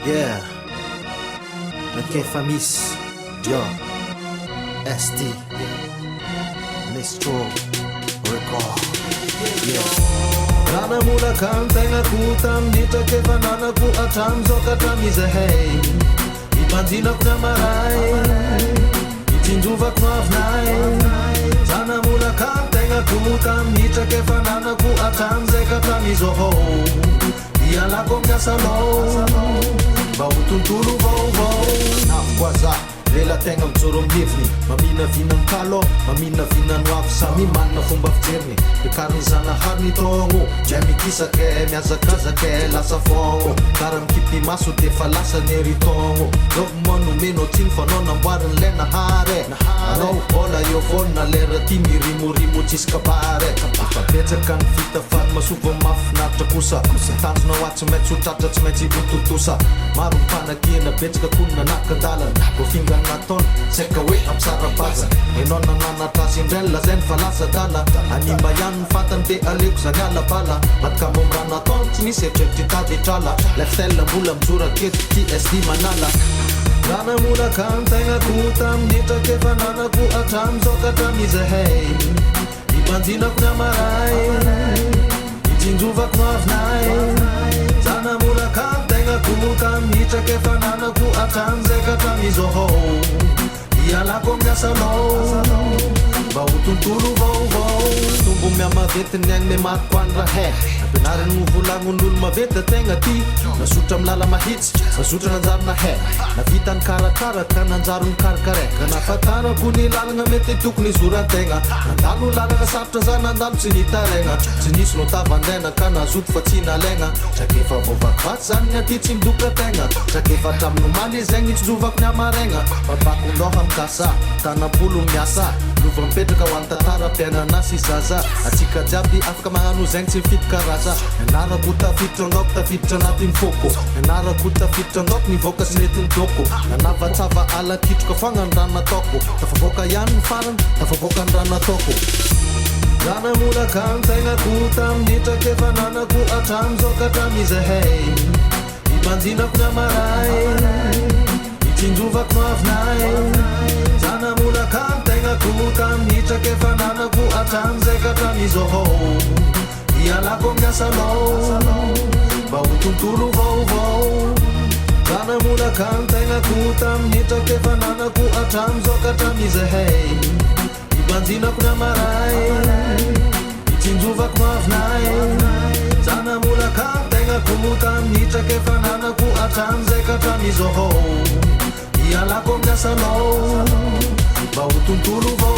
Yeah, nakefa misy yo ST Mistro Record. Yeah, nanamolaka ny tegnako tamin'ny trakefa nanako atramizao ka hatramizahay ipanjinako ny amaray itsinjovako no avinay nanamolaka ny tegnako tamin'ny trakefa nanako atramizay ka hatramizao ialako amin'ny asanao mba ho tontolo vaovao navokwaza lela tegna mijoro amiheviny maminavina ny kalo maminavina no avy samy manina fomba fijeriny bekariny zanahary togno dray mikisake miazakazake lasa fogno kara mikipy maso defa lasa neritogno lovo manomeno tsiny fanao namboariny le nahare anao ola eo vonina lera ty mirimorimo tsisy kabare papetsaka ny vita fady masova mafinaritra kosa tanjona ho atsy maintsy hotratra tsy maintsy vototosa maro mipanakiana betsaka konina nakandalana bofinga nataona saika hoe amsarabaza enao nananatrazy indrella zay ny falasadala animba ihany ny fantany de aleko zany alabala matkamo amraha nataony tsy misy eritreritry tady trala leftel mbola mijora aketo TSD manala nanamolaka ny tegnako tamin'ny trakefa nanako atramizao ka hatramizahay ipanjinako ny amaray itsinjovako no avinay nanamolaka ny tegnako tamin'ny trakefa nanako atramizay ka hatramizao ialako amin'ny asanao mba ho tontolo vaovao tombo miamavetiny agny le mariko any rahay ampianariny no volagnon'olo mavety tegna ty nasotra amin'ny lala mahitsy nasotra nanjary nahay navita ny karakara ka nanjary ny karakaray ka nafatarako ny lalagna mety tokony izoran-tegna nandalo lalagna sarotra za nandalo tsy nitaregna tsy nisy no tavandaina ka nazoto fa tsy nalaigna trakefa voavakivatsy zany ny aty tsy midoka tegna trakefa hatramin'omaly zegny itsizovako ny amaregna babako loha mikasa tanapolo miasa lova mipetraka ho an'ny tantara mpiainana sy zaza atsika jiaby afaka magnano zegny tsy mifidy karaza ianarako tafiditra angaoko tafiditra anatin'ny foko ianarako tafiditra angaoko nivoaka sy netiny doko nanavatsava alakitroka fogna ny rano nataoko tafavoaka ihany ny farany tafavoaka ny rano nataoko nanamolaka ny tegnako tamin'ny trakefa nanako atramizao ka hatramizahay ipanjinako ny amaray itsinjovako no avinay nanamolaka ny tegnako tamin'ny trakefa nanako atramizay ka hatramizao ialako amin'ny asanao mba ho tontolo vaovao nanamolaka ny tegnako tamin'ny trakefa nanako atramizao ka hatramizahay ipanjinako ny amaray itsinjovako no avinay nanamolaka ny tegnako tamin'ny trakefa nanako atramizay ka hatramizao ialako amin'ny asanao mba ho tontolo vaovao